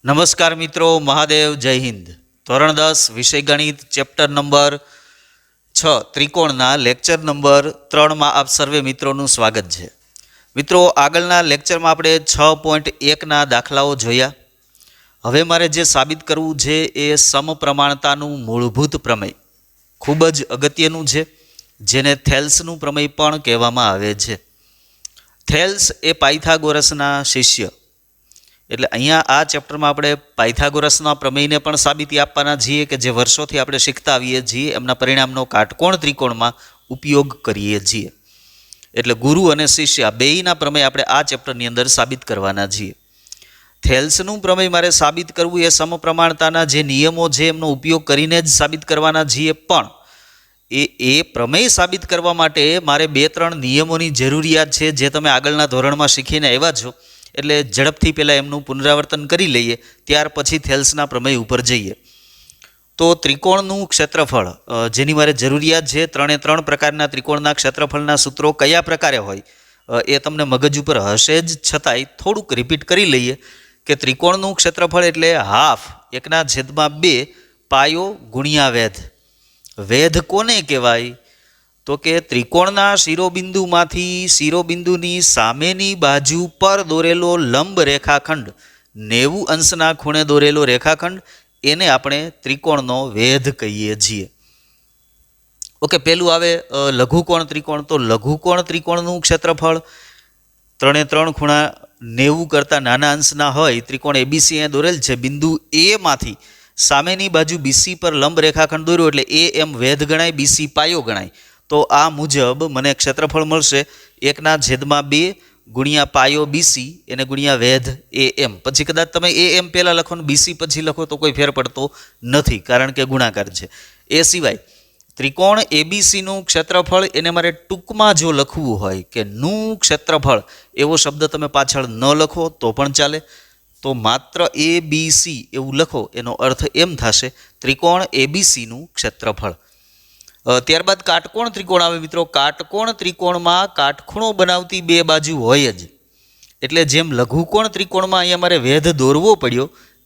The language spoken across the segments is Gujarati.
નમસ્કાર મિત્રો, મહાદેવ, જય હિન્દ. ધોરણ 10 વિષય ગણિત ચેપ્ટર નંબર 6 ત્રિકોણના લેક્ચર નંબર 3માં આપ સર્વે મિત્રોનું સ્વાગત છે. મિત્રો, આગળના લેક્ચરમાં આપણે 6.1ના દાખલાઓ જોયા. હવે મારે જે સાબિત કરવું છે એ સમપ્રમાણતાનું મૂળભૂત પ્રમેય, ખૂબ જ અગત્યનું છે, જેને થેલ્સનું પ્રમેય પણ કહેવામાં આવે છે. થેલ્સ એ પાયથાગોરસના શિષ્ય, એટલે અહીંયા આ ચેપ્ટરમાં આપણે પાયથાગોરસના પ્રમેયને પણ સાબિતી આપવાના છીએ કે જે વર્ષોથી આપણે શીખતા આવીએ છીએ, એમના પરિણામનો કાટકોણ ત્રિકોણમાં ઉપયોગ કરીએ છીએ. એટલે ગુરુ અને શિષ્ય બેયના પ્રમેય આપણે આ ચેપ્ટરની અંદર સાબિત કરવાના છીએ. થેલ્સનું પ્રમેય મારે સાબિત કરવું એ સમપ્રમાણતાના જે નિયમો છે એમનો ઉપયોગ કરીને જ સાબિત કરવાના છીએ, પણ એ પ્રમેય સાબિત કરવા માટે મારે 2-3 નિયમોની જરૂરિયાત છે જે તમે આગળના ધોરણમાં શીખીને આવ્યા છો. એટલે ઝડપથી પહેલાં એમનું પુનરાવર્તન કરી લઈએ, ત્યાર પછી થેલ્સના પ્રમેય ઉપર જઈએ. તો ત્રિકોણનું ક્ષેત્રફળ જેની મારે જરૂરિયાત છે, 3 પ્રકારના ત્રિકોણના ક્ષેત્રફળના સૂત્રો કયા પ્રકારે હોય એ તમને મગજ ઉપર હશે જ, છતાંય થોડુંક રિપીટ કરી લઈએ કે ત્રિકોણનું ક્ષેત્રફળ એટલે હાફ 1/2 પાયો ગુણ્યા વેધ. વેધ કોને કહેવાય? તો કે ત્રિકોણના શિરોબિંદુમાંથી શિરોબિંદુની સામેની બાજુ પર દોરેલો લંબ રેખાખંડ, 90 અંશના ખૂણે દોરેલો રેખાખંડ, એને આપણે ત્રિકોણનો વેધ કહીએ છીએ. ઓકે, પેલું આવે લઘુકોણ ત્રિકોણ. તો લઘુકોણ ત્રિકોણનું ક્ષેત્રફળ 3 ખૂણા 90 કરતાં નાના અંશના હોય. ત્રિકોણ એબીસી અહીંયા દોરેલ છે. બિંદુ એ માંથી સામેની બાજુ બીસી પર લંબ રેખાખંડ દોર્યો એટલે એ એમ વેધ ગણાય, બીસી પાયો ગણાય. તો આ મુજબ મને ક્ષેત્રફળ મળશે 1/2 ગુણ્યા પાયો બીસી એને ગુણ્યા વેધ એ એમ. પછી કદાચ તમે એ એમ પહેલાં લખો ને બીસી પછી લખો તો કોઈ ફેર પડતો નથી, કારણ કે ગુણાકાર છે. એ સિવાય ત્રિકોણ એબીસીનું ક્ષેત્રફળ એને મારે ટૂંકમાં જો લખવું હોય કે નું ક્ષેત્રફળ, એવો શબ્દ તમે પાછળ ન લખો તો પણ ચાલે. તો માત્ર એબીસી એવું લખો, એનો અર્થ એમ થશે ત્રિકોણ એબીસીનું ક્ષેત્રફળ. ત્યારબાદ કાટકોણ ત્રિકોણ આવે મિત્રો. કાટકોણ ત્રિકોણમાં કાટખૂણો બનાવતી 2 બાજુ હોય જ. એટલે જેમ લઘુકોણ ત્રિકોણમાં અહીંયા મારે વેધ દોરવો પડ્યો,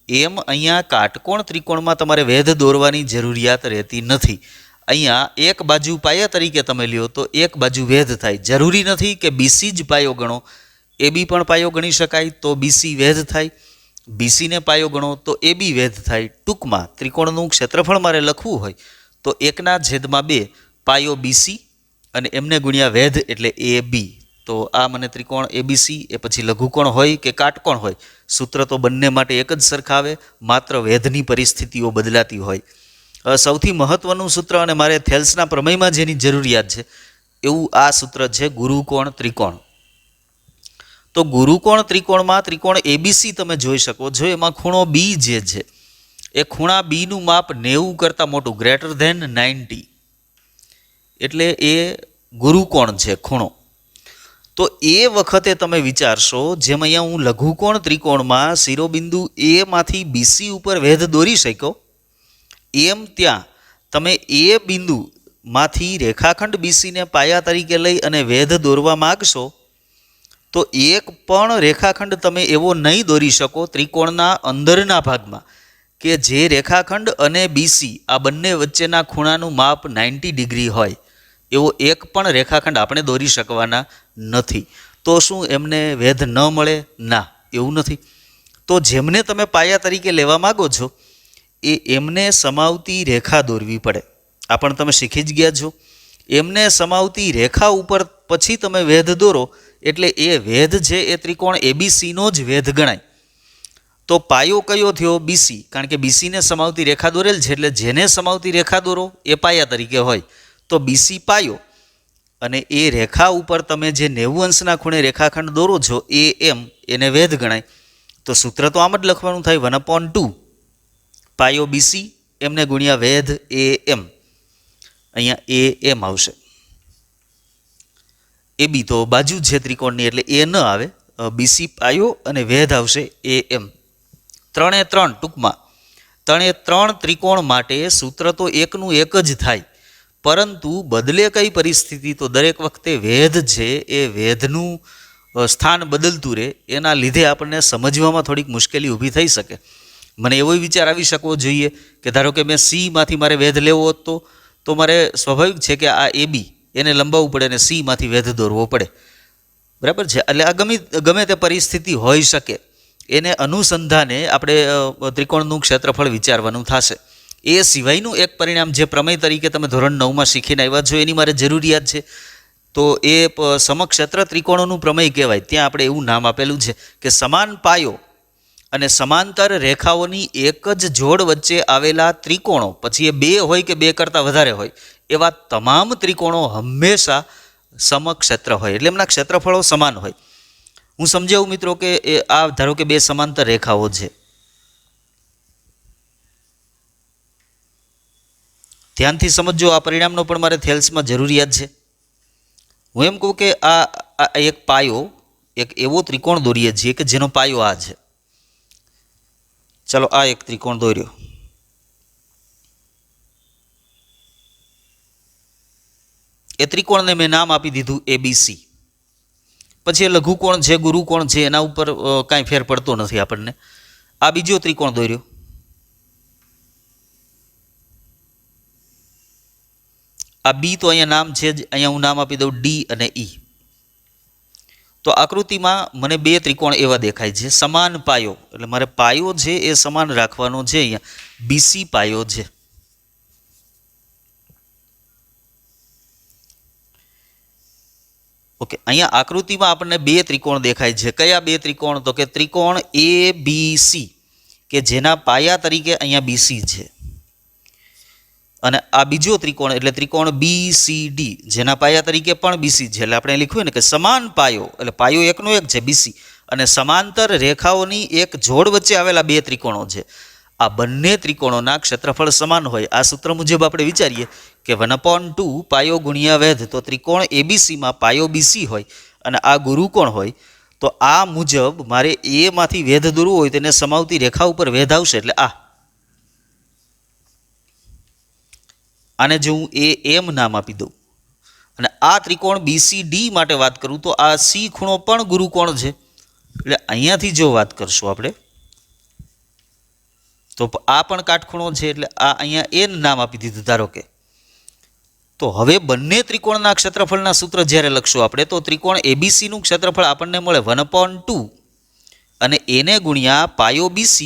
એમ અહીંયા કાટકોણ ત્રિકોણમાં તમારે વેધ દોરવાની જરૂરિયાત રહેતી નથી. અહીંયા એક બાજુ પાયા તરીકે તમે લ્યો તો એક બાજુ વેધ થાય. જરૂરી નથી કે બીસી જ પાયો ગણો, એબી પણ પાયો ગણી શકાય તો બીસી વેધ થાય, બીસીને પાયો ગણો તો એબી વેધ થાય. ટૂંકમાં ત્રિકોણનું ક્ષેત્રફળ મારે લખવું હોય તો 1/2 પાયો બીસી અને એમને ગુણ્યા વેધ એટલે એ બી. તો આ મને ત્રિકોણ એબીસી એ પછી લઘુકોણ હોય કે કાટકોણ હોય, સૂત્ર તો બંને માટે એક જ સરખા આવે, માત્ર વેધની પરિસ્થિતિઓ બદલાતી હોય. સૌથી મહત્વનું સૂત્ર અને મારે થેલ્સના પ્રમેયમાં જેની જરૂરિયાત છે એવું આ સૂત્ર છે ગુરુકોણ ત્રિકોણ. તો ગુરુકોણ ત્રિકોણમાં ત્રિકોણ એબીસી તમે જોઈ શકો છો, એમાં ખૂણો બી જે છે એ ખૂણા બીનું માપ 90 કરતાં મોટું, ગ્રેટર ધેન 90, એટલે એ ગુરુકોણ છે ખૂણો. તો એ વખતે તમે વિચારશો, જેમ અહીંયા હું લઘુકોણ ત્રિકોણમાં શિરોબિંદુ એ માંથી બીસી ઉપર વેધ દોરી શક્યો, એમ ત્યાં તમે એ બિંદુમાંથી રેખાખંડ બીસીને પાયા તરીકે લઈ અને વેધ દોરવા માગશો તો એક પણ રેખાખંડ તમે એવો નહીં દોરી શકો ત્રિકોણના અંદરના ભાગમાં કે જે રેખાખંડ અને બીસી આ બંને વચ્ચેના ખૂણાનું માપ 90 ડિગ્રી હોય. એવો એક પણ રેખાખંડ આપણે દોરી શકવાના નથી. તો શું એમને વેધ ન મળે? ના, એવું નથી. તો જેમને તમે પાયા તરીકે લેવા માગો છો એમને સમાવતી રેખા દોરવી પડે. આ પણ તમે શીખી જ ગયા છો. એમને સમાવતી રેખા ઉપર પછી તમે વેધ દોરો એટલે એ વેધ છે એ ત્રિકોણ એબીસીનો જ વેધ ગણાય. તો પાયો કયો થયો? બીસી, કારણ કે બીસીને સમાવતી રેખા દોરેલ છે એટલે જેને સમાવતી રેખા દોરો એ પાયા તરીકે હોય. તો બીસી પાયો અને એ રેખા ઉપર તમે જે 90 અંશના ખૂણે રેખાખંડ દોરો છો એ એમ, એને વેધ ગણાય. તો સૂત્ર તો આમ જ લખવાનું થાય 1/2 પાયો બીસી એમને ગુણ્યા વેધ એ એમ. અહીંયા એ એમ આવશે. એ બી તો બાજુ છે ત્રિકોણની એટલે એ ન આવે, બીસી પાયો અને વેધ આવશે એ એમ. 3 ટૂંકમાં 3 ત્રિકોણ માટે સૂત્ર તો એકનું એક જ થાય, પરંતુ બદલે કઈ પરિસ્થિતિ? તો દરેક વખતે વેધ છે એ વેધનું સ્થાન બદલતું રહે, એના લીધે આપણને સમજવામાં થોડીક મુશ્કેલી ઊભી થઈ શકે. મને એવો વિચાર આવી શકવો જોઈએ કે ધારો કે મેં સીમાંથી મારે વેધ લેવો હતો તો મારે સ્વાભાવિક છે કે આ AB એને લંબાવવું પડે અને સીમાંથી વેધ દોરવો પડે, બરાબર છે. એટલે આ ગમે તે પરિસ્થિતિ હોઈ શકે, એને અનુસંધાને આપણે ત્રિકોણનું ક્ષેત્રફળ વિચારવાનું થશે. એ સિવાયનું એક પરિણામ જે પ્રમેય તરીકે તમે ધોરણ 9માં શીખીને આવ્યા છો એની મારે જરૂરિયાત છે, તો એ સમક્ષેત્ર ત્રિકોણોનું પ્રમેય કહેવાય. ત્યાં આપણે એવું નામ આપેલું છે કે સમાન પાયો અને સમાંતર રેખાઓની એક જ જોડ વચ્ચે આવેલા ત્રિકોણો, પછી એ 2 હોય કે 2 કરતાં વધારે હોય, એવા તમામ ત્રિકોણો હંમેશા સમક્ષેત્ર હોય, એટલે એમના ક્ષેત્રફળો સમાન હોય. હું સમજાવું મિત્રો કે આ ધારો કે 2 સમાંતર રેખાઓ છે. ધ્યાનથી સમજો, આ પરિણામનો પણ મારે થેલ્સમાં જરૂરિયાત છે. હું એમ કહું કે આ એક પાયો, એક એવો ત્રિકોણ દોરીએ છીએ કે જેનો પાયો આ છે. ચાલો આ એક ત્રિકોણ દોર્યો. એ ત્રિકોણને મેં નામ આપી દીધું ABC. પછી એ લઘુકોણ છે, ગુરુકોણ છે, એના ઉપર કાંઈ ફેર પડતો નથી આપણને. આ બીજો ત્રિકોણ દોર્યો. આ B તો અહીંયા નામ છે જ, અહીંયા હું નામ આપી દઉં D અને E. તો આકૃતિમાં મને 2 ત્રિકોણ એવા દેખાય છે, સમાન પાયો, એટલે મારે પાયો છે એ સમાન રાખવાનો છે. અહીંયા BC પાયો છે. ઓકે, અહીંયા આકૃતિમાં આપણને 2 ત્રિકોણ દેખાય છે. કયા 2 ત્રિકોણ? તો કે ત્રિકોણ ABC કે જેના પાયા તરીકે અહીંયા BC છે, અને આ બીજો ત્રિકોણ એટલે ત્રિકોણ BCD જેના પાયા તરીકે પણ BC છે. એટલે આપણે લખ્યું ને કે સમાન પાયો, એટલે પાયો એકનો એક છે BC, અને સમાંતર રેખાઓની એક જોડ વચ્ચે આવેલા 2 ત્રિકોણો છે. આ બંને ત્રિકોણોના ક્ષેત્રફળ સમાન હોય. આ સૂત્ર મુજબ આપણે વિચારીએ કે 1/2 પાયો ગુણ્યા વેધ, તો ત્રિકોણ ABCમાં પાયો BC હોય અને આ ગુરુકોણ હોય, તો આ મુજબ મારે A માંથી વેધ દોરવું હોય તેને સમાવતી રેખા ઉપર વેધ આવશે. એટલે આને જો હું AM નામ આપી દઉં અને આ ત્રિકોણ BCD માટે વાત કરું તો આ C ખૂણો પણ ગુરુકોણ છે. એટલે અહીંયાથી જો વાત કરશું આપણે તો આ પણ કાટખૂણો છે, એટલે આ અહીંયા N નામ આપી દીધું ધારો કે. તો હવે બંને ત્રિકોણના ક્ષેત્રફળના સૂત્ર જ્યારે લખશું આપણે, તો ત્રિકોણ ABCનું ક્ષેત્રફળ આપણને મળે 1/2 અને એને ગુણ્યા પાયો BC.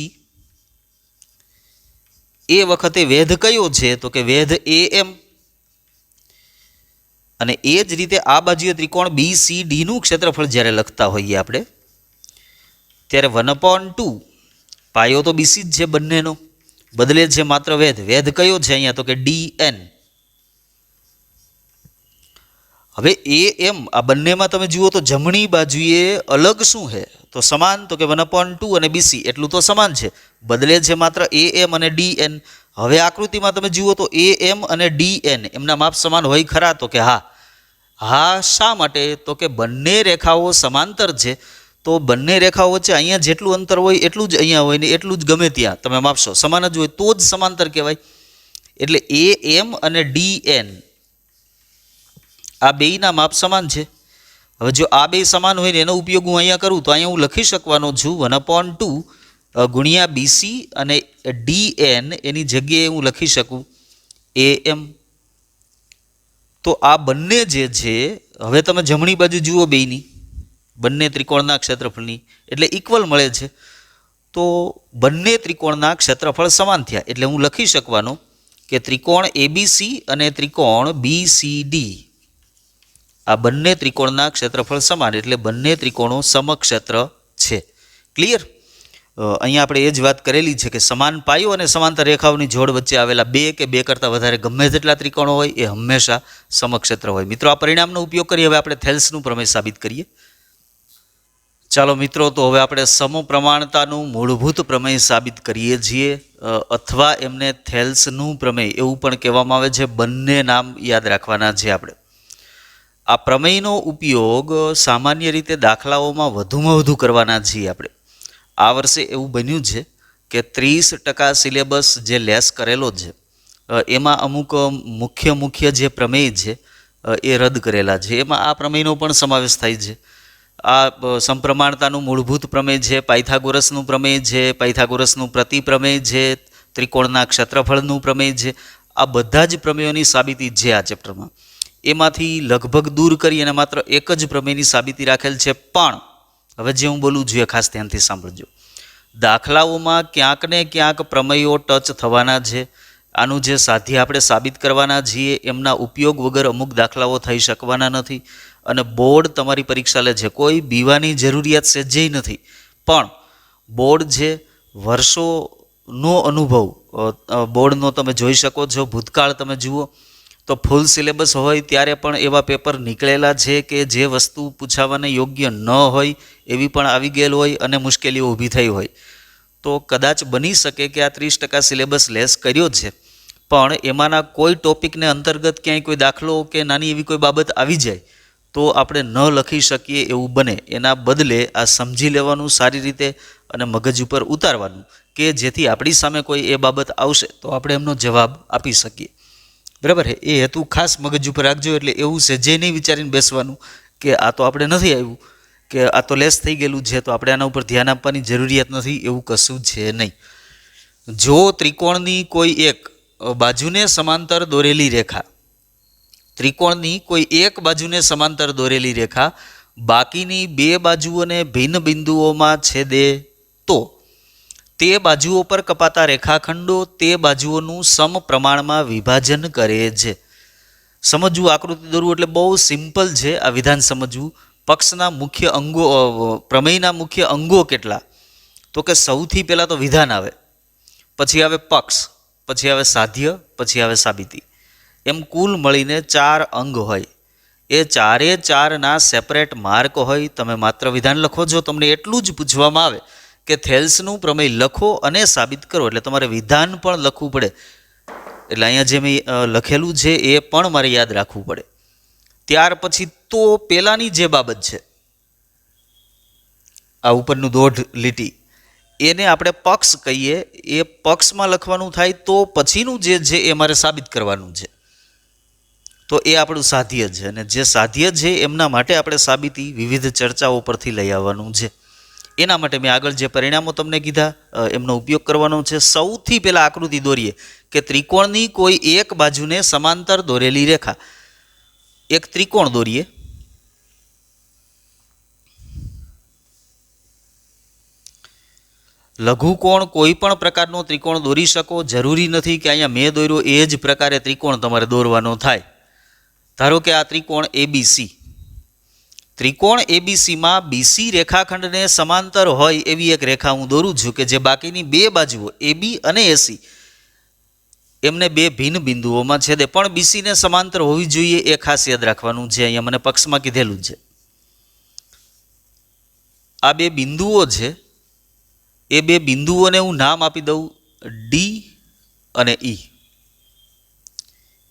એ વખતે વેધ કયો છે? તો કે વેધ AM. અને એ જ રીતે આ બાજુએ ત્રિકોણ BCDનું ક્ષેત્રફળ જ્યારે લખતા હોઈએ આપણે, ત્યારે 1/2 પાયો તો BC જ છે બંનેનો, બદલે છે માત્ર વેધ. વેધ કયો છે અહીંયા? તો કે DN. હવે AM આ બંનેમાં તમે જુઓ તો જમણી બાજુએ અલગ શું છે? તો સમાન, તો કે 1/2 અને BC એટલું તો સમાન છે, બદલે છે માત્ર AM અને DN. હવે આકૃતિમાં તમે જુઓ તો AM અને DN એમના માપ સમાન હોય ખરા? તો કે હા. શા માટે? તો કે બંને રેખાઓ સમાંતર છે, તો બંને રેખાઓ વચ્ચે અહીંયા જેટલું અંતર હોય એટલું જ અહીંયા હોય ને એટલું જ ગમે ત્યાં તમે માપશો, સમાન જ હોય તો જ સમાંતર કહેવાય. એટલે AM અને DN આ બેયના માપ સમાન છે. હવે જો આ બે સમાન હોય ને એનો ઉપયોગ હું અહીંયા કરું તો અહીંયા હું લખી શકવાનો છું 1/2 ગુણ્યા BC અને DN એની જગ્યાએ હું લખી શકું AM. તો આ બંને જે છે, હવે તમે જમણી બાજુ જુઓ બેયની, બંને ત્રિકોણના ક્ષેત્રફળની, એટલે ઇક્વલ મળે છે. તો બંને ત્રિકોણના ક્ષેત્રફળ સમાન થયા, એટલે હું લખી શકવાનો કે ત્રિકોણ ABC અને ત્રિકોણ BCD આ બંને ત્રિકોણના ક્ષેત્રફળ સમાન, એટલે બંને ત્રિકોણો સમક્ષેત્ર છે. ક્લિયર? અહીંયા આપણે એ જ વાત કરેલી છે કે સમાન પાયો અને સમાંતર રેખાઓની જોડ વચ્ચે આવેલા 2 કે 2 કરતાં વધારે ગમે તેટલા ત્રિકોણો હોય એ હંમેશા સમક્ષેત્ર હોય. મિત્રો, આ પરિણામનો ઉપયોગ કરી હવે આપણે થેલ્સનું પ્રમેય સાબિત કરીએ. ચાલો મિત્રો, તો હવે આપણે સમપ્રમાણતાનું મૂળભૂત પ્રમેય સાબિત કરીએ છીએ, અથવા એમને થેલ્સનું પ્રમેય એવું પણ કહેવામાં આવે છે. બંને નામ યાદ રાખવાના છે આપણે. આ પ્રમેયનો ઉપયોગ સામાન્ય રીતે દાખલાઓમાં વધુમાં વધુ કરવાના છીએ આપણે. આ વર્ષે એવું બન્યું છે કે 30% સિલેબસ જે લેસ કરેલો છે એમાં અમુક મુખ્ય જે પ્રમેય છે એ રદ કરેલા છે. એમાં આ પ્રમેયનો પણ સમાવેશ થાય છે. સમપ્રમાણતાનું મૂળભૂત પ્રમેય છે, પાયથાગોરસનું પ્રમેય છે, પાયથાગોરસનું પ્રતિપ્રમેય છે, ત્રિકોણના ક્ષેત્રફળનું પ્રમેય છે. આ બધા જ પ્રમેયોની સાબિતી છે આ ચેપ્ટરમાં. એમાંથી લગભગ દૂર કરી અને માત્ર એક જ પ્રમેયની સાબિતી રાખેલ છે. પણ હવે જે હું બોલું છું એ ખાસ ધ્યાનથી સાંભળજો. દાખલાઓમાં ક્યાંક ને ક્યાંક પ્રમેયો ટચ થવાના છે. આનું જે સાધ્ય આપણે સાબિત કરવાના છીએ એમના ઉપયોગ વગર અમુક દાખલાઓ થઈ શકવાના નથી. અને બોર્ડ તમારી પરીક્ષા લે છે, કોઈ બીવાની જરૂરિયાત સહેજેય નથી. પણ બોર્ડ જે વર્ષોનો અનુભવ બોર્ડનો તમે જોઈ શકો છો. ભૂતકાળ તમે જુઓ તો ફૂલ સિલેબસ હોય ત્યારે પણ એવા પેપર નીકળેલા છે કે જે વસ્તુ પૂછાવાને યોગ્ય ન હોય એવી પણ આવી ગયેલ હોય અને મુશ્કેલીઓ ઊભી થઈ હોય. તો કદાચ બની શકે કે આ 30% સિલેબસ લેસ કર્યો છે, પણ એમાંના કોઈ ટોપિકને અંતર્ગત ક્યાંય કોઈ દાખલો કે નાની એવી કોઈ બાબત આવી જાય તો આપણે ન લખી શકીએ એવું બને. એના બદલે આ સમજી લેવાનું સારી રીતે અને મગજ ઉપર ઉતારવાનું કે જેથી આપણી સામે કોઈ એ બાબત આવશે તો આપણે એમનો જવાબ આપી શકીએ. બરાબર છે? એ હેતુ ખાસ મગજ ઉપર રાખજો. એટલે એવું છે જે નહીં વિચારીને બેસવાનું કે આ તો આપણે નથી આવ્યું, કે આ તો લેસ થઈ ગયેલું છે તો આપણે આના ઉપર ધ્યાન આપવાની જરૂરિયાત નથી, એવું કશું છે નહીં. જો ત્રિકોણની કોઈ એક બાજુને સમાંતર દોરેલી રેખા, ત્રિકોણની કોઈ એક બાજુને સમાંતર દોરેલી રેખા બાકીની બે બાજુઓને ભિન્ન બિંદુઓમાં છેદે તો તે બાજુઓ પર કપાતા રેખાખંડો તે બાજુઓનું સમપ્રમાણમાં વિભાજન કરે છે. સમજવું, આકૃતિ દોરવું એટલે બહુ સિમ્પલ છે આ વિધાન સમજવું. પક્ષના મુખ્ય અંગો, પ્રમેયના મુખ્ય અંગો કેટલા? તો કે સૌથી પહેલાં તો વિધાન આવે, પછી આવે પક્ષ, પછી આવે સાધ્ય, પછી આવે સાબિતી. એમ કુલ મળીને 4 અંગ હોય. એ ચારે ચારના સેપરેટ માર્ક હોય. તમે માત્ર વિધાન લખો છો, તમને એટલું જ પૂછવામાં આવે કે થેલ્સનું પ્રમેય લખો અને સાબિત કરો. એટલે તમારે વિધાન પણ લખવું પડે. એટલે અહીંયા જે મેં લખેલું છે એ પણ મારે યાદ રાખવું પડે. ત્યાર પછી તો પહેલાંની જે બાબત છે, આ ઉપરનું દોઢ લીટી, એને આપણે પક્ષ કહીએ. એ પક્ષમાં લખવાનું થાય. તો પછીનું જે છે એ મારે સાબિત કરવાનું છે, તો એ આપણું સાધ્ય છે. અને જે સાધ્ય છે એમના માટે આપણે સાબિતી વિવિધ ચર્ચાઓ પરથી લઈ આવવાનું છે. એના માટે મેં આગળ જે પરિણામો તમને કીધા એમનો ઉપયોગ કરવાનો છે. સૌથી પહેલાં આકૃતિ દોરીએ કે ત્રિકોણની કોઈ એક બાજુને સમાંતર દોરેલી રેખા. એક ત્રિકોણ દોરીએ. લઘુકોણ કોઈ પણ પ્રકારનો ત્રિકોણ દોરી શકો. જરૂરી નથી કે અહીંયા મેં દોર્યો એ જ પ્રકારે ત્રિકોણ તમારે દોરવાનો થાય. ધારો કે આ ત્રિકોણ એબીસી, ત્રિકોણ એબીસીમાં બીસી રેખાખંડને સમાંતર હોય એવી એક રેખા હું દોરું છું કે જે બાકીની બે બાજુઓ એબી અને એસી એમને બે ભિન્ન બિંદુઓમાં છેદે. પણ બીસીને સમાંતર હોવી જોઈએ એ ખાસ યાદ રાખવાનું છે. અહીંયા મને પક્ષમાં કીધેલું છે. આ બે બિંદુઓ છે, એ બે બિંદુઓને હું નામ આપી દઉં ડી અને ઈ.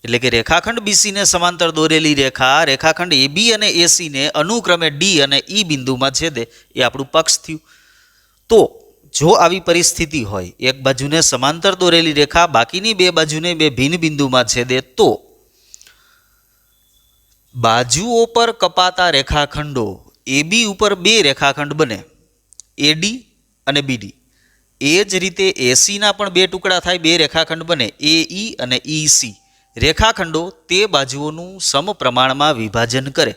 એટલે કે રેખાખંડ બીસીને સમાંતર દોરેલી રેખા રેખાખંડ એબી અને એસીને અનુક્રમે ડી અને ઈ બિંદુમાં છેદે, એ આપણું પક્ષ થયું. તો જો આવી પરિસ્થિતિ હોય, એક બાજુને સમાંતર દોરેલી રેખા બાકીની બે બાજુને બે ભિન્ન બિંદુમાં છેદે, તો બાજુઓ પર કપાતા રેખાખંડો એબી ઉપર બે રેખાખંડ બને, એડી અને બીડી. એ જ રીતે એસીના પણ બે ટુકડા થાય, બે રેખાખંડ બને, એઈ અને ઈસી. રેખાખંડો તે બાજુઓનું સમપ્રમાણમાં વિભાજન કરે.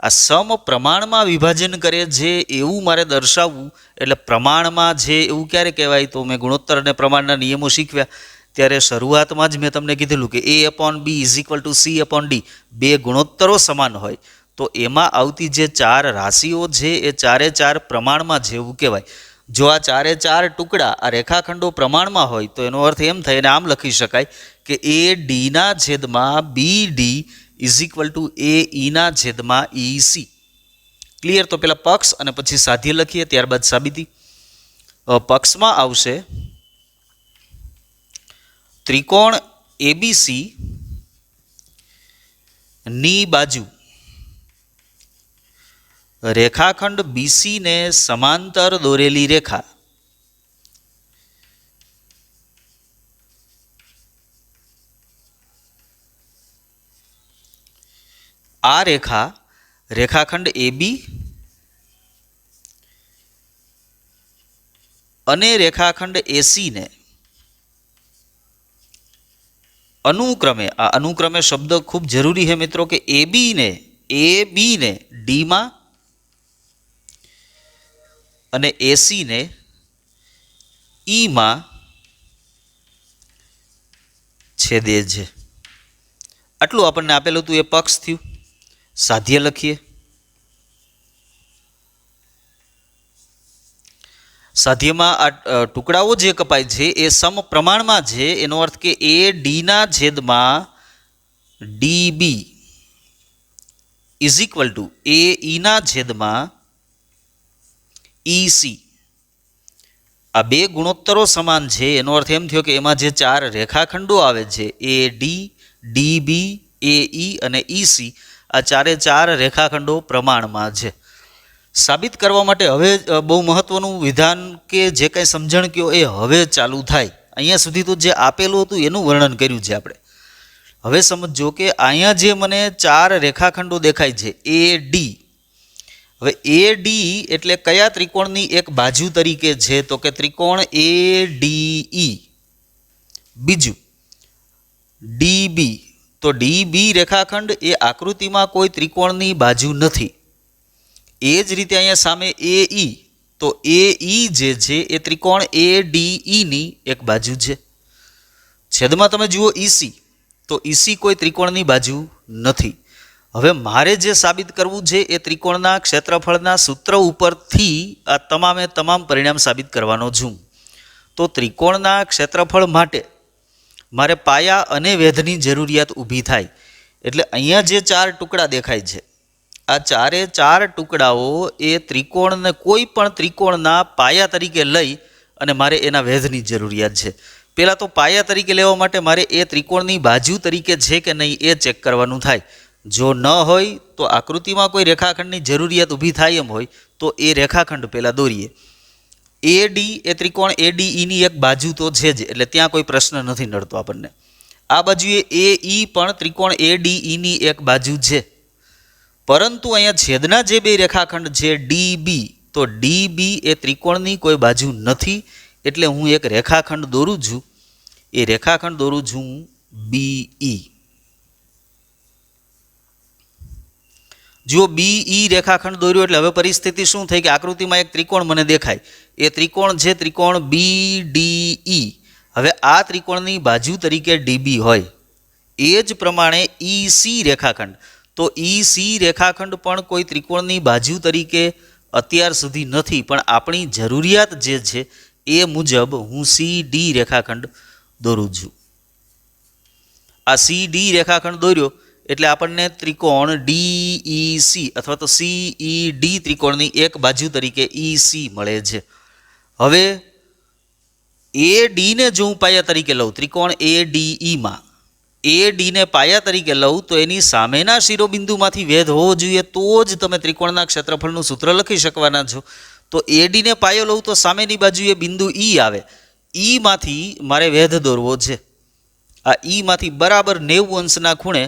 આ સમપ્રમાણમાં વિભાજન કરે છે એવું મારે દર્શાવવું. એટલે પ્રમાણમાં છે એવું ક્યારે કહેવાય? તો મેં ગુણોત્તર અને પ્રમાણના નિયમો શીખવ્યા ત્યારે શરૂઆતમાં જ મેં તમને કીધેલું કે A/B = C/D. બે ગુણોત્તરો સમાન હોય તો એમાં આવતી જે 4 રાશિઓ છે એ ચારે ચાર પ્રમાણમાં છે એવું કહેવાય. જો આ ચારે ચાર ટુકડા આ રેખાખંડો પ્રમાણમાં હોય તો એનો અર્થ એમ થાય, અને આમ લખી શકાય કે AD/BD = AE/EC. ક્લિયર? તો પેલા પક્ષ અને પછી સાધ્ય લખીએ, ત્યારબાદ સાબિતી. પક્ષમાં આવશે ત્રિકોણ એબીસી ની બાજુ રેખાખંડ બીસી ને સમાંતર દોરેલી રેખા આ રેખા રેખાખંડ એબી અને રેખાખંડ એસી ને અનુક્રમે, આ અનુક્રમે શબ્દ ખૂબ જરૂરી છે મિત્રો, કે એ બી ને ડીમાં અને એસી ને ઈમાં છેદે છે. આટલું આપણને આપેલું હતું એ પક્ષ થયું. સાધ્ય લખીએ. સાધ્યમાં આ ટુકડાઓ જે કપાય છે એ સમપ્રમાણમાં છે. એનો અર્થ કે એ ડીના છેદમાં ડીબી ઇઝ ઇક્વલ ટુ એ ઈના છેદમાં ઈસી. આ બે ગુણોત્તરો સમાન છે. એનો અર્થ એમ થયો કે એમાં જે ચાર રેખાખંડો આવે છે એ ડી, ડીબી, એ ઈ અને ઈસી, આ ચારે ચાર રેખાખંડો પ્રમાણમાં છે. સાબિત કરવા માટે હવે બહુ મહત્વનું વિધાન કે જે કંઈ સમજણ કયો એ હવે ચાલુ થાય. અહીંયા સુધી તો જે આપેલું હતું એનું વર્ણન કર્યું છે આપણે. હવે સમજો કે અહીંયા જે મને ચાર રેખાખંડો દેખાય છે એ ડી. હવે એ ડી એટલે કયા ત્રિકોણની એક બાજુ તરીકે છે? તો કે ત્રિકોણ એ ડી ઈ. બીજું ડીબી. તો ડીબી રેખાખંડ એ આકૃતિમાં કોઈ ત્રિકોણની બાજુ નથી. એ જ રીતે અહીંયા સામે એ ઈ. તો એ ઈ જે છે એ ત્રિકોણ એ ડી ઈની એક બાજુ છે. છેદમાં તમે જુઓ ઈસી. તો ઈસી કોઈ ત્રિકોણની બાજુ નથી. હવે મારે જે સાબિત કરવું છે એ ત્રિકોણના ક્ષેત્રફળના સૂત્ર ઉપરથી આ તમામે તમામ પરિણામ સાબિત કરવાનો છું. તો ત્રિકોણના ક્ષેત્રફળ માટે મારે પાયા અને વેધની જરૂરિયાત ઊભી થાય. એટલે અહીંયા જે ચાર ટુકડા દેખાય છે આ ચારે ચાર ટુકડાઓ એ ત્રિકોણને કોઈ પણ ત્રિકોણના પાયા તરીકે લઈ અને મારે એના વેધની જરૂરિયાત છે. પહેલાં તો પાયા તરીકે લેવા માટે મારે એ ત્રિકોણની બાજુ તરીકે છે કે નહીં એ ચેક કરવાનું થાય. જો ન હોય તો આકૃતિમાં કોઈ રેખાખંડની જરૂરિયાત ઊભી થાય એમ હોય તો એ રેખાખંડ પહેલાં દોરીએ. એ ડી એ ત્રિકોણ એ ડી ઈની એક બાજુ તો છે જ, એટલે ત્યાં કોઈ પ્રશ્ન નથી નડતો આપણને. આ બાજુએ એ ઈ પણ ત્રિકોણ એ ડી ઈની એક બાજુ છે. પરંતુ અહીંયા છેદના જે બે રેખાખંડ છે ડીબી, તો ડીબી એ ત્રિકોણની કોઈ બાજુ નથી. એટલે હું એક રેખાખંડ દોરું છું. એ રેખાખંડ દોરું છું બીઈ. જો બીઈ રેખાખંડ દોર્યો એટલે હવે પરિસ્થિતિ શું થઈ કે આકૃતિમાં એક ત્રિકોણ મને દેખાય. એ ત્રિકોણ છે ત્રિકોણ બી ડી ઈ. હવે આ ત્રિકોણની બાજુ તરીકે ડીબી હોય. એ જ પ્રમાણે ઈસી રેખાખંડ. તો ઈસી રેખાખંડ પણ કોઈ ત્રિકોણની બાજુ તરીકે અત્યાર સુધી નથી, પણ આપણી જરૂરિયાત જે છે એ મુજબ હું સી ડી રેખાખંડ દોરું છું. આ સી ડી રેખાખંડ દોર્યો એટલે આપણને ત્રિકોણ ડીઈસી અથવા તો સીઈડી ત્રિકોણની એક બાજુ તરીકે ઈસી મળે છે. હવે એ ડીને જો હું પાયા તરીકે લઉં ત્રિકોણ એ ડીઈમાં, એ ડીને પાયા તરીકે લઉં તો એની સામેના શિરોબિંદુમાંથી વેધ હોવો જોઈએ, તો જ તમે ત્રિકોણના ક્ષેત્રફળનું સૂત્ર લખી શકવાના છો. તો એ ડીને પાયો લઉં તો સામેની બાજુએ બિંદુ ઈ આવે. ઈમાંથી મારે વેધ દોરવો છે. આ ઈમાંથી બરાબર 90 અંશના ખૂણે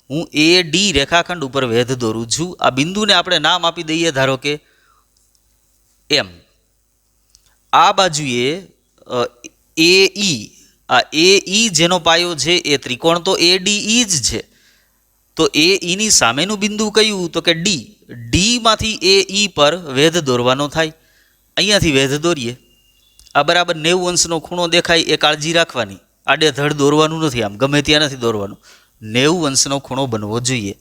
હું એ ડી રેખાખંડ ઉપર વેધ દોરું છું. આ બિંદુને આપણે નામ આપી દઈએ ધારો કે એમ. આ બાજુએ એ ઈ, આ એ ઈ જેનો પાયો છે એ ત્રિકોણ તો એ ડી ઈ જ છે. તો એ ઈની સામેનું બિંદુ કયું? તો કે ડી. ડીમાંથી એ ઈ પર વેધ દોરવાનો થાય. અહીંયાથી વેધ દોરીએ. આ બરાબર 90 અંશનો ખૂણો દેખાય એ કાળજી રાખવાની. આડેધડ દોરવાનું નથી, આમ ગમે ત્યાં નથી દોરવાનું. 90 અંશનો ખૂણો બનવો જોઈએ.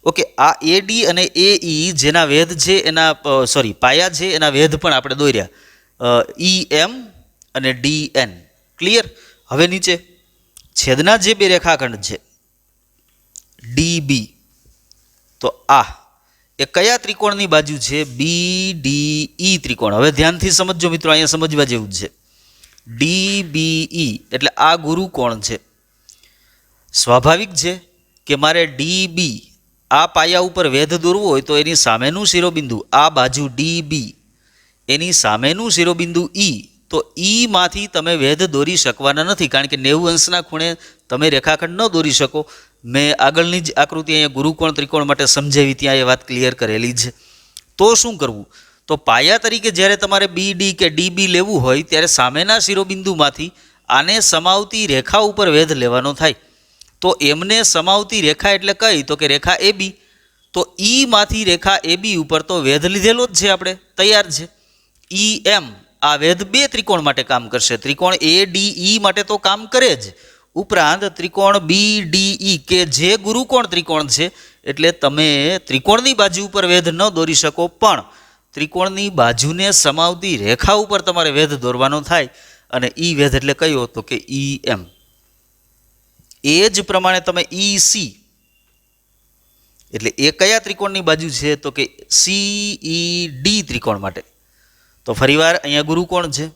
ઓકે, આ એ ડી અને એ ઈ જેના વેધ છે એના પાયા છે એના વેધ પણ આપણે દોર્યા. ઈ એમ અને ડી એન. ક્લિયર? હવે નીચે છેદના જે બે રેખાખંડ છે ડીબી, તો આ એ કયા ત્રિકોણની બાજુ છે? બી ડી ઈ ત્રિકોણ. હવે ધ્યાનથી સમજજો મિત્રો, અહીંયા સમજવા જેવું છે. ડીબીઈ એટલે આ ગુરુ કોણ છે? સ્વાભાવિક છે કે મારે ડીબી આ પાયા ઉપર વેધ દોરવો હોય તો એની સામેનું શિરોબિંદુ આ બાજુ ડીબી, એની સામેનું શિરોબિંદુ ઈ. તો ઈમાંથી તમે વેધ દોરી શકવાના નથી, કારણ કે 90 અંશના ખૂણે તમે રેખાખંડ ન દોરી શકો. મેં આગળની જ આકૃતિ અહીંયા ગુરુકોણ ત્રિકોણ માટે સમજાવી, ત્યાં એ વાત ક્લિયર કરેલી છે. તો શું કરવું? તો પાયા તરીકે જ્યારે તમારે બી ડી કે ડી બી લેવું હોય ત્યારે સામેના શિરોબિંદુમાંથી આને સમાવતી રેખા ઉપર વેધ લેવાનો થાય. તો એમને સમાવતી રેખા એટલે કઈ? તો કે રેખા એ બી. તો ઈમાંથી રેખા એ બી ઉપર તો વેધ લીધેલો જ છે, આપણે તૈયાર છે. ઈ એમ આ વેધ બે ત્રિકોણ માટે કામ કરશે. ત્રિકોણ એ ડી ઈ માટે તો કામ કરે જ, ઉપરાંત ત્રિકોણ બી ડી ઈ કે જે ગુરુકોણ ત્રિકોણ છે, એટલે તમે ત્રિકોણની બાજુ ઉપર વેધ ન દોરી શકો, પણ ત્રિકોણની બાજુને સમાવતી રેખા ઉપર તમારે વેધ દોરવાનો થાય. અને ઈ વેધ એટલે કયો? તો કે ઈ એમ. એ જ પ્રમાણે તમે ઈ સી એટલે એ કયા ત્રિકોણની બાજુ છે? તો કે સી ઈ ડી ત્રિકોણ માટે. તો ફરીવાર અહીંયા ગુરુકોણ છે,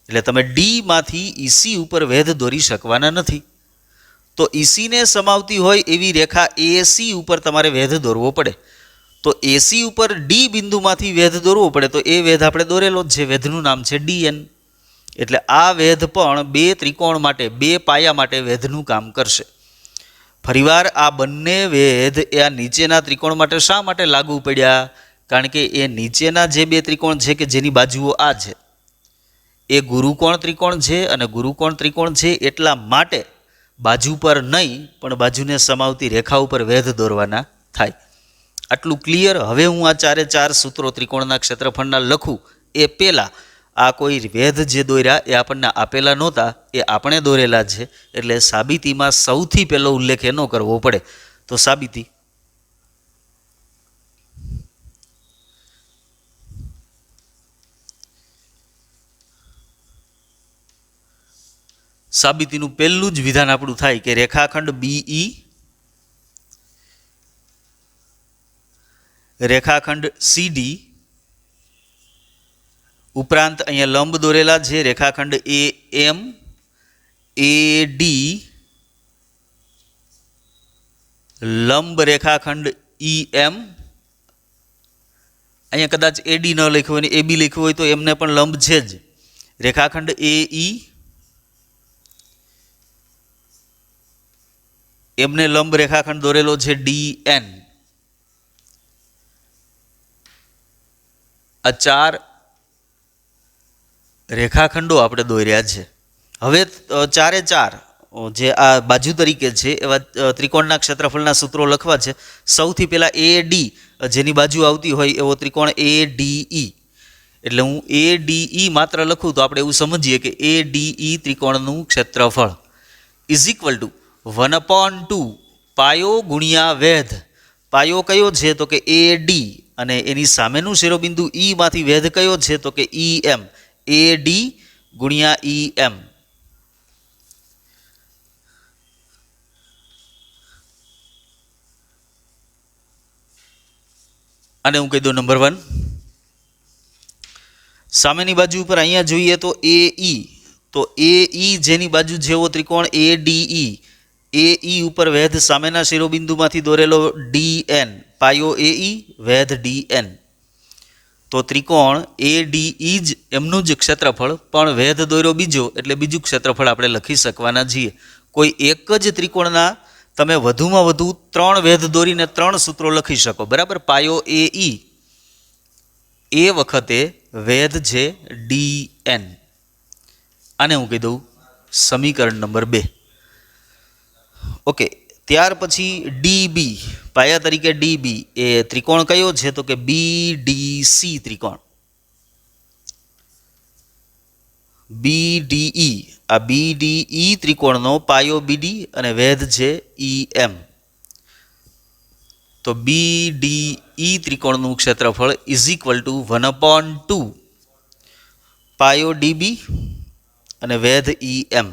એટલે તમે ડીમાંથી ઈસી ઉપર વેધ દોરી શકવાના નથી. તો ઈસીને સમાવતી હોય એવી રેખા એસી ઉપર તમારે વેધ દોરવો પડે. તો એસી ઉપર ડી બિંદુમાંથી વેધ દોરવો પડે. તો એ વેધ આપણે દોરેલો જ છે, વેધનું નામ છે ડીએન. એટલે આ વેધ પણ બે ત્રિકોણ માટે, બે પાયા માટે વેધનું કામ કરશે. ફરીવાર આ બંને વેધ એ આ નીચેના ત્રિકોણ માટે શા માટે લાગુ પડ્યા? કારણ કે એ નીચેના જે બે ત્રિકોણ છે કે જેની બાજુઓ આ છે, એ ગુરુકોણ ત્રિકોણ છે. અને ગુરુકોણ ત્રિકોણ છે એટલા માટે બાજુ પર નહીં, પણ બાજુને સમાવતી રેખા ઉપર વેધ દોરવાના થાય. આટલું ક્લિયર? હવે હું આ ચારે ચાર સૂત્રો ત્રિકોણના ક્ષેત્રફળના લખું એ પહેલાં આ કોઈ વેધ જે દોર્યા એ આપણને આપેલા નહોતા, એ આપણે દોરેલા છે. એટલે સાબિતીમાં સૌથી પહેલો ઉલ્લેખ એનો કરવો પડે. તો સાબિતીનું પહેલું જ વિધાન આપણું થાય કે રેખાખંડ બીઈ, રેખાખંડ સીડી, ઉપરાંત અહીંયા લંબ દોરેલા છે રેખાખંડ એ એમ, એ ડી, લંબ રેખાખંડ ઈ એમ. અહીંયા કદાચ એડી ન લખ્યું હોય ને એ બી લખ્યું હોય તો એમને પણ લંબ છે જ. રેખાખંડ એ ઈ, એમને લંબ રેખાખંડ દોરેલો છે ડી એન. આ ચાર રેખાખંડો આપણે દોર્યા છે. હવે ચારે ચાર જે આ બાજુ તરીકે છે એવા ત્રિકોણના ક્ષેત્રફળના સૂત્રો લખવા છે. સૌથી પહેલાં એ ડી જેની બાજુ આવતી હોય એવો ત્રિકોણ એ ડી ઈ. એટલે હું એ ડી ઈ માત્ર લખું તો આપણે એવું સમજીએ કે એ ડી ઈ ત્રિકોણનું ક્ષેત્રફળ ઇઝ ઇક્વલ ટુ 1/2 પાયો ગુણ્યા વેધ. પાયો કયો છે? તો કે એ ડી. અને એની સામેનું શિરોબિંદુ ઈ માંથી વેધ કયો છે? તો કે ઈ એમ. એ ડી ગુણ્યા ઈ એમ. અને હું કહી દઉં નંબર 1. સામેની બાજુ ઉપર અહીંયા જોઈએ તો એ ઈ. તો એ ઈ જેની બાજુ જેવો ત્રિકોણ એ ડી ઈ, એ ઈ ઉપર વેધ સામેના શિરોબિંદુમાંથી દોરેલો ડી એન. પાયો એ ઈ, વેધ ડી એન. તો ત્રિકોણ એ ડી ઈ જ એમનું જ ક્ષેત્રફળ, પણ વેધ દોર્યો બીજો એટલે બીજું ક્ષેત્રફળ આપણે લખી શકવાના છીએ. કોઈ એક જ ત્રિકોણના તમે વધુમાં વધુ 3 વેધ દોરીને 3 સૂત્રો લખી શકો, બરાબર. પાયો એ ઈ, એ વખતે વેધ છે ડી એન. આને હું કહી દઉં સમીકરણ નંબર 2. ઓકે. ત્યાર પછી ડીબી, પાયા તરીકે ડીબી એ ત્રિકોણ કયો છે? તો કે બીડીસી ત્રિકોણ. બીડીઈ, આ બીડીઈ ત્રિકોણનો પાયો બીડી અને વેધ છે ઈ એમ. તો બીડીઈ ત્રિકોણનું ક્ષેત્રફળ ઇઝ ઇક્વલ ટુ 1/2 પાયો ડીબી અને વેધ ઈ એમ.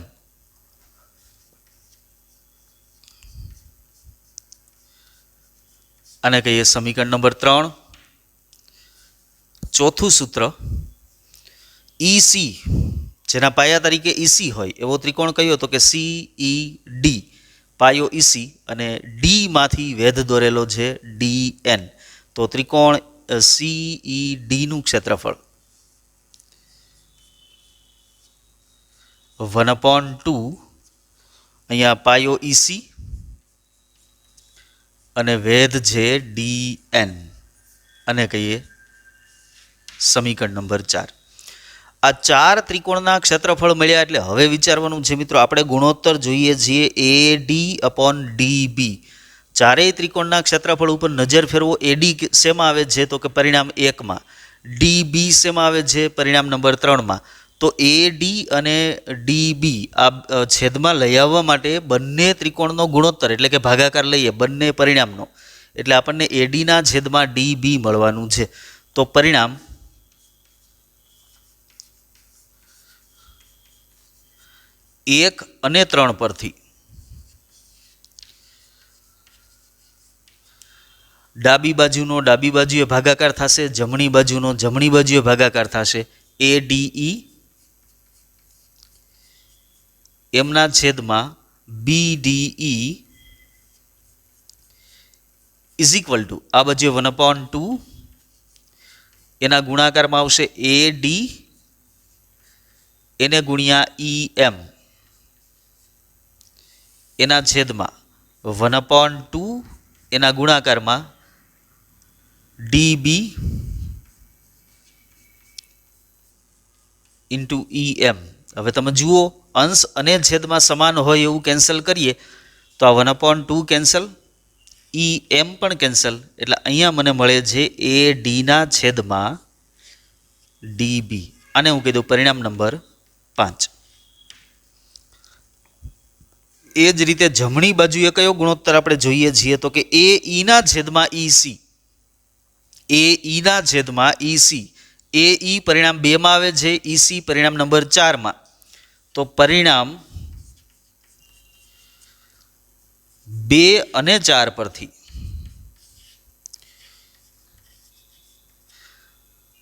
આને કહીએ સમીકરણ નંબર 3. ચોથું સૂત્ર ઈસી, જેના પાયા તરીકે ઈસી હોય એવો ત્રિકોણ કયો? તો કે સી ઈ ડી. પાયો ઈસી અને ડી માંથી વેધ દોરેલો છે ડી એન. તો ત્રિકોણ સી ઈ ડી નું ક્ષેત્રફળ 1/2 અહીંયા પાયો ઈસી અને વેધ છે ડી એન. અને કહીએ સમીકરણ નંબર 4. આ 4 ત્રિકોણના ક્ષેત્રફળ મળ્યા એટલે હવે વિચારવાનું છે મિત્રો, આપણે ગુણોત્તર જોઈએ છીએ AD/DB. ચારેય ત્રિકોણના ક્ષેત્રફળ ઉપર નજર ફેરવો. AD શેમાં આવે છે? તો કે પરિણામ 1માં. DB શેમાં આવે છે? પરિણામ નંબર 3માં. તો AD અને DB આ છેદમાં લઈ આવવા માટે બંને ત્રિકોણનો ગુણોત્તર એટલે કે ભાગાકાર લઈએ બંને પરિણામનો, એટલે આપણને ADના છેદમાં DB મળવાનું છે. તો પરિણામ 1 અને 3 પરથી ડાબી બાજુનો ડાબી બાજુએ ભાગાકાર થશે, જમણી બાજુનો જમણી બાજુએ ભાગાકાર થશે. ADE એમના છેદમાં BDE ઇઝ ઇક્વલ ટુ આ બાજુએ 1/2 એના ગુણાકારમાં આવશે AD એને ગુણ્યા EM એના છેદમાં 1/2 એના ગુણાકારમાં DB ઇન્ટુ EM. હવે તમે જુઓ, અંશ અને છેદમાં સમાન હોય એવું કેન્સલ કરીએ તો આ 1/2 કેન્સલ, EM પણ કેન્સલ, એટલે અહીંયા મને મળે છે ADના છેદમાં DB. આને હું કહી દઉં પરિણામ નંબર 5. એ જ રીતે જમણી બાજુએ કયો ગુણોત્તર આપણે જોઈએ છીએ? તો કે AEના છેદમાં EC. AEના છેદમાં EC. AE પરિણામ 2માં આવે છે, EC પરિણામ નંબર 4માં. તો પરિણામ 2 અને 4 પરથી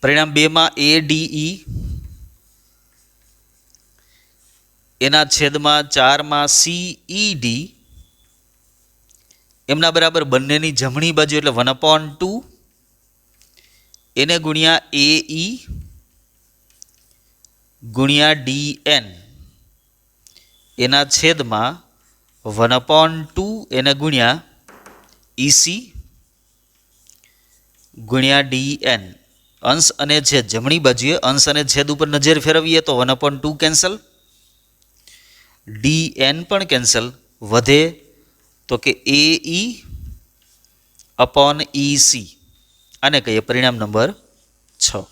પરિણામ 2માં ADE એના છેદમાં 4માં CED એમના બરાબર બંનેની જમણી બાજુ એટલે 1/2 એને ગુણ્યા AE ગુણ્યા DN એના છેદમાં 1/2 એને ગુણ્યા EC ગુણ્યા DN. અંશ અને છેદ જમણી બાજુએ અંશ અને છેદ ઉપર નજર ફેરવીએ તો 1/2 કેન્સલ, DN પણ કેન્સલ, વધે તો કે AE/EC. આને કહીએ પરિણામ નંબર 6.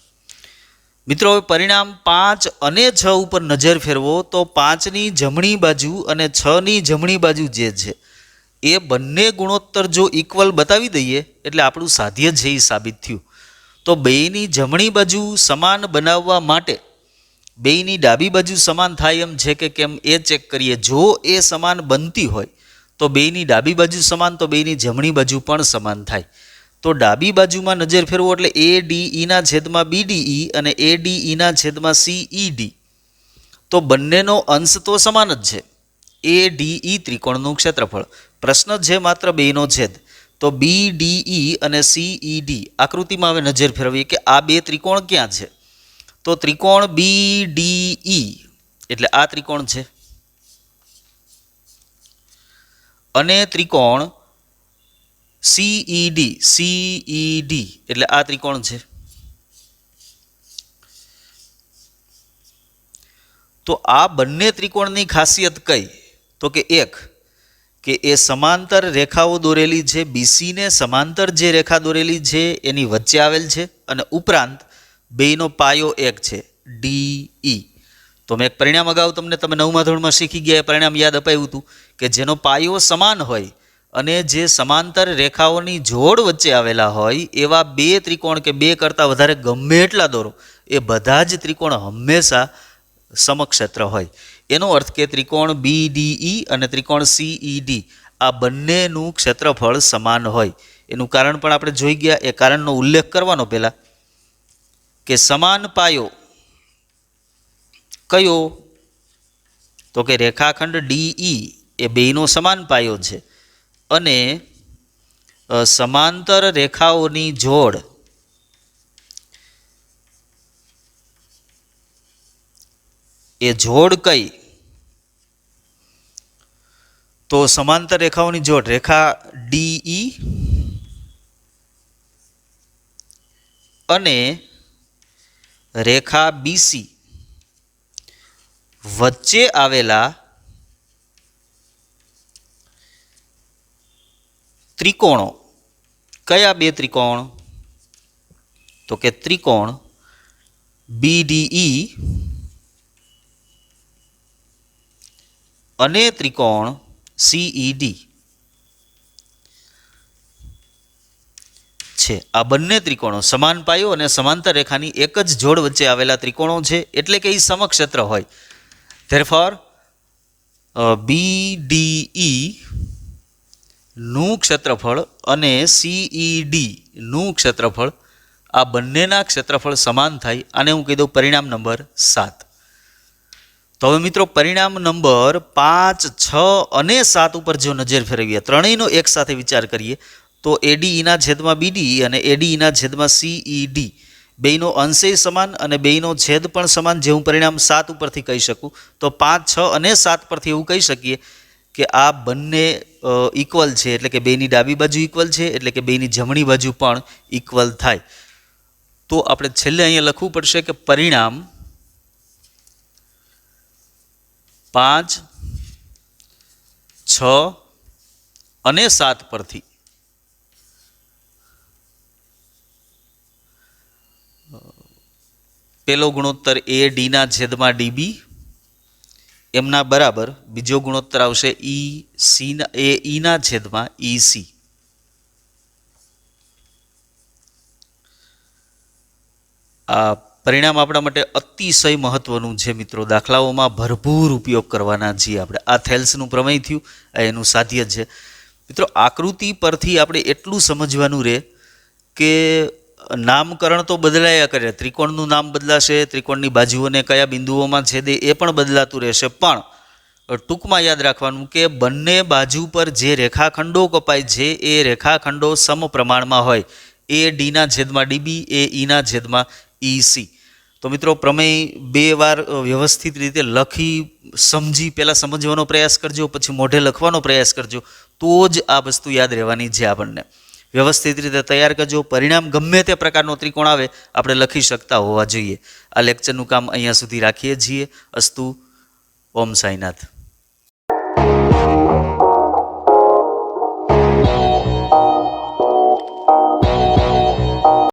મિત્રો હવે પરિણામ 5 અને 6 ઉપર નજર ફેરવો તો 5ની જમણી બાજુ અને 6ની જમણી બાજુ જે છે એ બંને ગુણોત્તર જો ઇક્વલ બતાવી દઈએ એટલે આપણું સાધ્ય છે એ સાબિત થયું. તો બેયની જમણી બાજુ સમાન બનાવવા માટે બેયની ડાબી બાજુ સમાન થાય એમ છે કે કેમ એ ચેક કરીએ. જો એ સમાન બનતી હોય તો બેયની ડાબી બાજુ સમાન, તો બેયની જમણી બાજુ પણ સમાન થાય. તો ડાબી બાજુમાં નજર ફેરવો એટલે ADEના છેદમાં BDE અને ADEના છેદમાં CED. તો બંનેનો અંશ તો સમાન જ છે. ADE ત્રિકોણનું ક્ષેત્રફળ. પ્રશ્ન છે માત્ર બેયનો છેદ. તો BDE અને CED આકૃતિમાં હવે નજર ફેરવીએ કે આ બે ત્રિકોણ ક્યાં છે? તો ત્રિકોણ BDE એટલે આ ત્રિકોણ છે અને ત્રિકોણ CED એટલે આ ત્રિકોણ છે. તો આ બંને ત્રિકોણની ખાસિયત કઈ? તો કે એક કે એ સમાંતર રેખાઓ દોરેલી છે, BCને સમાંતર જે રેખા દોરેલી છે એની વચ્ચે આવેલ છે, અને ઉપરાંત બેયનો પાયો એક છે DE. તો મેં એક પરિણામ અગાઉ તમે 9મા ધોરણમાં શીખી ગયા, એ પરિણામ યાદ અપાયું હતું કે જેનો પાયો સમાન હોય અને જે સમાંતર રેખાઓની જોડ વચ્ચે આવેલા હોય એવા બે ત્રિકોણ કે બે કરતાં વધારે ગમે એટલા દોરો, એ બધા જ ત્રિકોણ હંમેશા સમક્ષેત્ર હોય. એનો અર્થ કે ત્રિકોણ BDE અને ત્રિકોણ CED આ બંનેનું ક્ષેત્રફળ સમાન હોય. એનું કારણ પણ આપણે જોઈ ગયા. એ કારણનો ઉલ્લેખ કરવાનો પહેલાં કે સમાન પાયો કયો? તો કે રેખાખંડ DE એ બેયનો સમાન પાયો છે અને સમાંતર રેખાઓની જોડ એ જોડ કઈ? તો સમાંતર રેખાઓની જોડ રેખા DE અને રેખા બીસી વચ્ચે આવેલા ત્રિકોણો કયા બે ત્રિકોણ? તો કે ત્રિકોણ BDE અને ત્રિકોણ CED છે. આ બંને ત્રિકોણો સમાન પાયો અને સમાંતર રેખાની એક જ જોડ વચ્ચે આવેલા ત્રિકોણો છે, એટલે કે એ સમક્ષેત્ર હોય. ધેરફોર BDE નું ક્ષેત્રફળ અને CED નું ક્ષેત્રફળ આ બંનેના ક્ષેત્રફળ સમાન થાય. આને હું કહી દઉં પરિણામ નંબર 7. તો હવે મિત્રો પરિણામ નંબર 5, 6 અને 7 ઉપર જો નજર ફેરવીએ, ત્રણેયનો એક સાથે વિચાર કરીએ, તો ADE ના છેદમાં BDE અને ADE ના છેદમાં CED બેયનો અંશેય સમાન અને બેયનો છેદ પણ સમાન, જે હું પરિણામ 7 ઉપરથી કહી શકું. તો 5, 6 અને 7 પરથી એવું કહી શકીએ કે આ બંને ઇક્વલ છે, એટલે કે બેયની ડાબી બાજુ ઇક્વલ છે, એટલે કે બેયની જમણી બાજુ પણ ઇક્વલ થાય. તો આપણે છેલ્લે અહીંયા લખવું પડશે કે પરિણામ 5, 6 અને 7 પરથી પહેલો ગુણોત્તર AD ના છેદમાં DB એમના બરાબર બીજો ગુણોત્તર આવશે AE ના છેદમાં EC. આ પરિણામ આપણા માટે અતિશય મહત્વનું છે મિત્રો. દાખલાઓમાં ભરપૂર ઉપયોગ કરવાના છીએ આપણે. આ થેલ્સનું પ્રમેય થયું, એનું સાધ્ય છે મિત્રો. આકૃતિ પરથી આપણે એટલું સમજવાનું રહે કે નામકરણ તો બદલાયા કરે, ત્રિકોણનું નામ બદલાશે, ત્રિકોણની બાજુઓને કયા બિંદુઓમાં છેદે એ પણ બદલાતું રહેશે, પણ ટૂંકમાં યાદ રાખવાનું કે બંને બાજુ પર જે રેખાખંડો કપાય છે એ રેખાખંડો સમપ્રમાણમાં હોય. AD ના છેદમાં DB, AE ના છેદમાં EC. તો મિત્રો પ્રમેય 2 વાર વ્યવસ્થિત રીતે લખી સમજી પહેલાં સમજવાનો પ્રયાસ કરજો, પછી મોઢે લખવાનો પ્રયાસ કરજો, તો જ આ વસ્તુ યાદ રહેવાની છે આપણને. વ્યવસ્થિત રીતે તૈયાર કરજો. પરિણામ ગમે તે પ્રકારનો ત્રિકોણ આવે આપણે લખી શકતા હોવા જોઈએ. આ લેક્ચરનું કામ અહીંયા સુધી રાખીએ છીએ. અસ્તુ. ઓમ સાઈનાથ.